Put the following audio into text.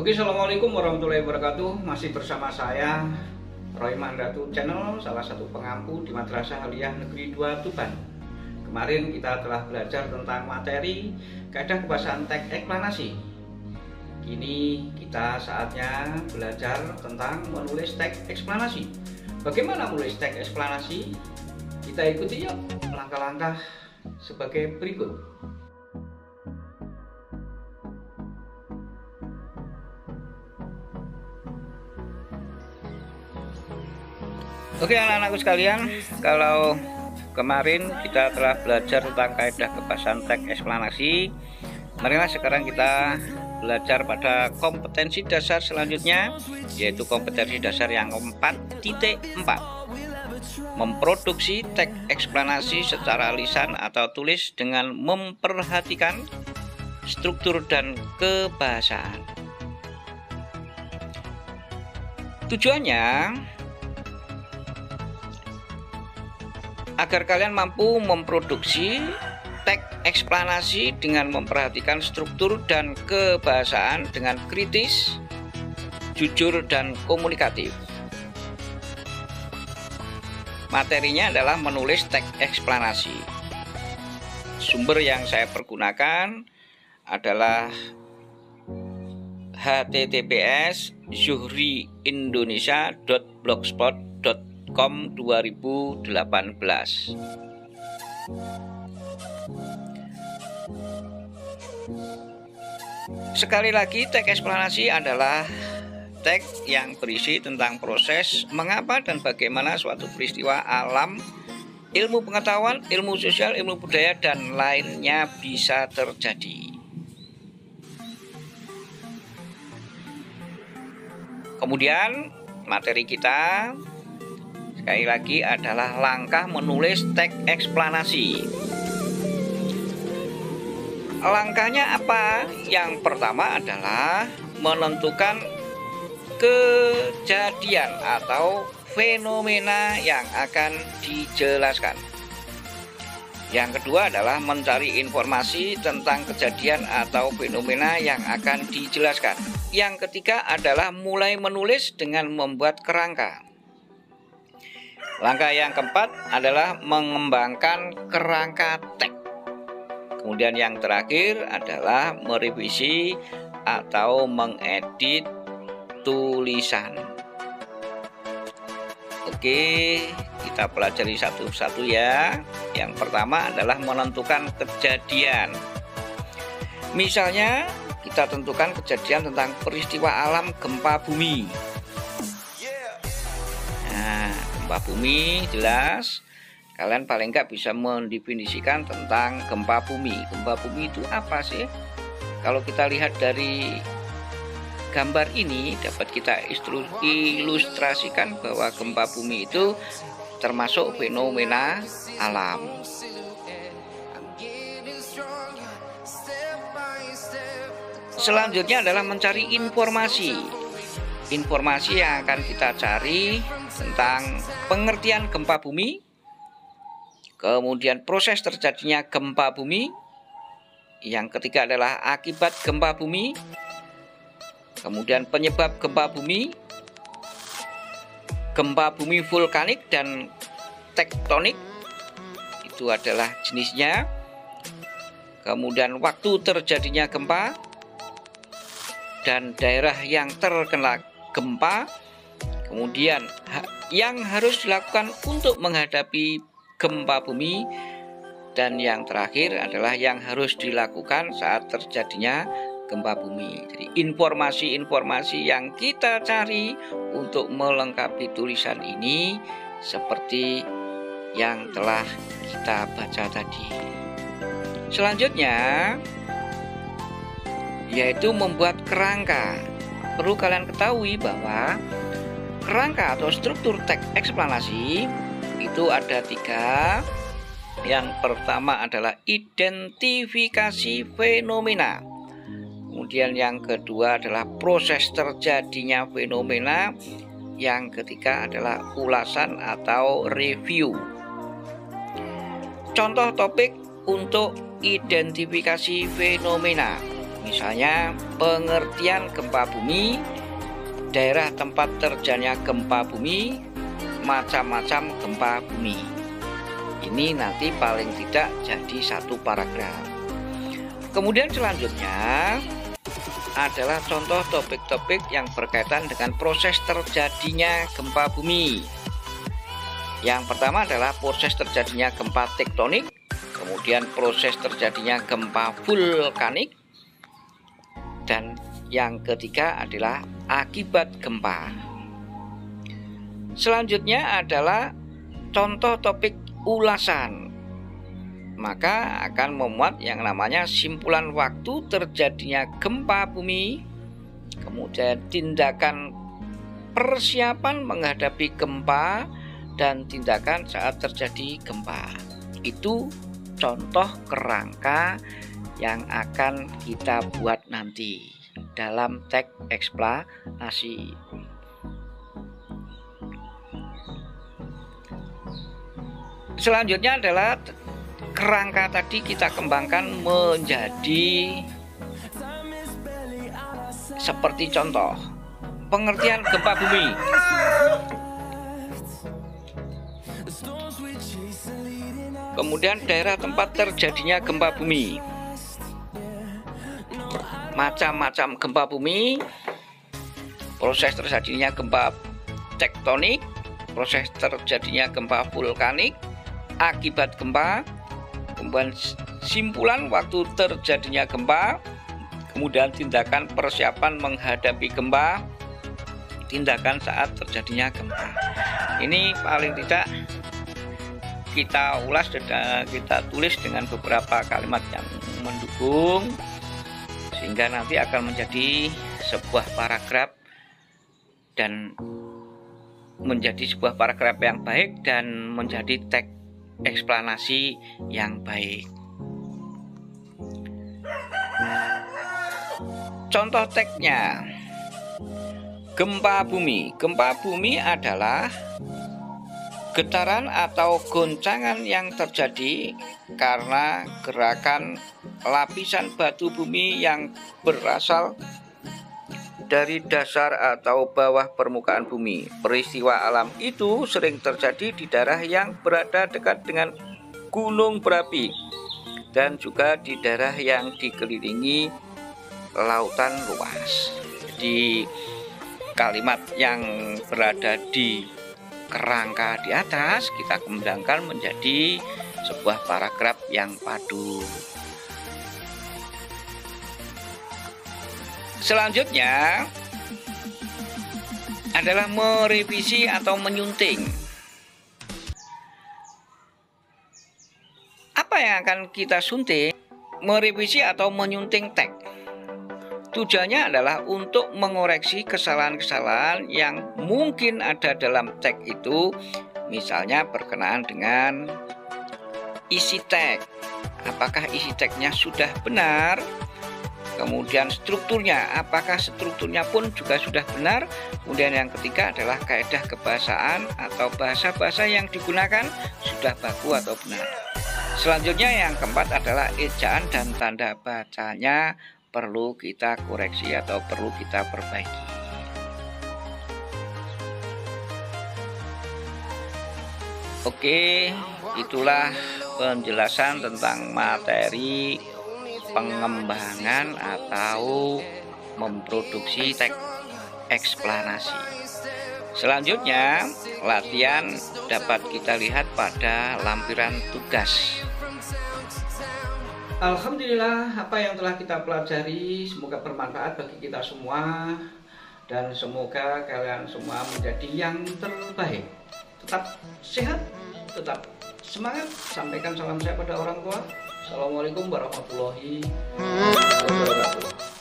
Oke, assalamualaikum warahmatullahi wabarakatuh. Masih bersama saya Roy Mandatu Channel, salah satu pengampu di Madrasah Aliyah Negeri 2 Tuban. Kemarin kita telah belajar tentang materi kaidah kebahasaan teks eksplanasi. Kini kita saatnya belajar tentang menulis teks eksplanasi. Bagaimana menulis teks eksplanasi? Kita ikuti yuk langkah-langkah sebagai berikut. Oke anak-anakku sekalian, kalau kemarin kita telah belajar tentang kaidah kebahasaan teks eksplanasi, marilah sekarang kita belajar pada kompetensi dasar selanjutnya, yaitu kompetensi dasar yang 4.4. Memproduksi teks eksplanasi secara lisan atau tulis dengan memperhatikan struktur dan kebahasaan. Tujuannya agar kalian mampu memproduksi teks eksplanasi dengan memperhatikan struktur dan kebahasaan dengan kritis, jujur, dan komunikatif. Materinya adalah menulis teks eksplanasi. Sumber yang saya pergunakan adalah https://zuhriindonesia.blogspot.com 2018. Sekali lagi, teks eksplanasi adalah teks yang berisi tentang proses mengapa dan bagaimana suatu peristiwa alam, ilmu pengetahuan, ilmu sosial, ilmu budaya, dan lainnya bisa terjadi. Kemudian materi kita sekali lagi adalah langkah menulis teks eksplanasi. Langkahnya apa? Yang pertama adalah menentukan kejadian atau fenomena yang akan dijelaskan. Yang kedua adalah mencari informasi tentang kejadian atau fenomena yang akan dijelaskan. Yang ketiga adalah mulai menulis dengan membuat kerangka. Langkah yang keempat adalah mengembangkan kerangka teks. Kemudian yang terakhir adalah merevisi atau mengedit tulisan. Oke, kita pelajari satu-satu ya. Yang pertama adalah menentukan kejadian. Misalnya, kita tentukan kejadian tentang peristiwa alam gempa bumi. Nah, gempa bumi jelas. Kalian paling nggak bisa mendefinisikan tentang gempa bumi. Gempa bumi itu apa sih? Kalau kita lihat dari gambar ini dapat kita ilustrasikan bahwa gempa bumi itu termasuk fenomena alam. Selanjutnya adalah mencari informasi. Informasi yang akan kita cari tentang pengertian gempa bumi, kemudian proses terjadinya gempa bumi, yang ketiga adalah akibat gempa bumi, kemudian penyebab gempa bumi vulkanik dan tektonik, itu adalah jenisnya, kemudian waktu terjadinya gempa dan daerah yang terkena gempa, kemudian yang harus dilakukan untuk menghadapi gempa bumi, dan yang terakhir adalah yang harus dilakukan saat terjadinya gempa bumi. Jadi informasi-informasi yang kita cari untuk melengkapi tulisan ini seperti yang telah kita baca tadi. Selanjutnya yaitu membuat kerangka. Perlu kalian ketahui bahwa kerangka atau struktur teks eksplanasi itu ada 3. Yang pertama adalah identifikasi fenomena. Kemudian yang kedua adalah proses terjadinya fenomena. Yang ketiga adalah ulasan atau review. Contoh topik untuk identifikasi fenomena. Misalnya pengertian gempa bumi, daerah tempat terjadinya gempa bumi, macam-macam gempa bumi. Ini nanti paling tidak jadi satu paragraf. Kemudian selanjutnya adalah contoh topik-topik yang berkaitan dengan proses terjadinya gempa bumi. Yang pertama adalah proses terjadinya gempa tektonik, kemudian proses terjadinya gempa vulkanik, dan yang ketiga adalah akibat gempa. Selanjutnya adalah contoh topik ulasan. Maka akan memuat yang namanya simpulan waktu terjadinya gempa bumi, kemudian tindakan persiapan menghadapi gempa, dan tindakan saat terjadi gempa. Itu contoh kerangka yang akan kita buat nanti dalam teks eksplanasi. Selanjutnya adalah kerangka tadi kita kembangkan menjadi seperti contoh pengertian gempa bumi. Kemudian daerah tempat terjadinya gempa bumi, macam-macam gempa bumi, proses terjadinya gempa tektonik, proses terjadinya gempa vulkanik, akibat gempa, kemudian simpulan waktu terjadinya gempa, kemudian tindakan persiapan menghadapi gempa, tindakan saat terjadinya gempa. Ini paling tidak kita ulas dan kita tulis dengan beberapa kalimat yang mendukung, sehingga nanti akan menjadi sebuah paragraf dan menjadi sebuah paragraf yang baik dan menjadi teks eksplanasi yang baik. Contoh teksnya, gempa bumi. Gempa bumi adalah getaran atau goncangan yang terjadi karena gerakan lapisan batu bumi yang berasal dari dasar atau bawah permukaan bumi. Peristiwa alam itu sering terjadi di daerah yang berada dekat dengan gunung berapi dan juga di daerah yang dikelilingi lautan luas. Di kalimat yang berada di kerangka di atas kita kembangkan menjadi sebuah paragraf yang padu. Selanjutnya adalah merevisi atau menyunting. Apa yang akan kita sunting? Merevisi atau menyunting teks. Tujuannya adalah untuk mengoreksi kesalahan-kesalahan yang mungkin ada dalam teks itu, misalnya berkenaan dengan isi teks. Apakah isi teksnya sudah benar? Kemudian strukturnya, apakah strukturnya pun juga sudah benar? Kemudian yang ketiga adalah kaidah kebahasaan atau bahasa-bahasa yang digunakan sudah baku atau benar. Selanjutnya yang keempat adalah ejaan dan tanda bacanya perlu kita koreksi atau perlu kita perbaiki. Oke, itulah penjelasan tentang materi pengembangan atau memproduksi teks eksplanasi. Selanjutnya, latihan dapat kita lihat pada lampiran tugas. Alhamdulillah, apa yang telah kita pelajari semoga bermanfaat bagi kita semua, dan semoga kalian semua menjadi yang terbaik. Tetap sehat, tetap semangat. Sampaikan salam saya pada orang tua. Assalamualaikum warahmatullahi wabarakatuh.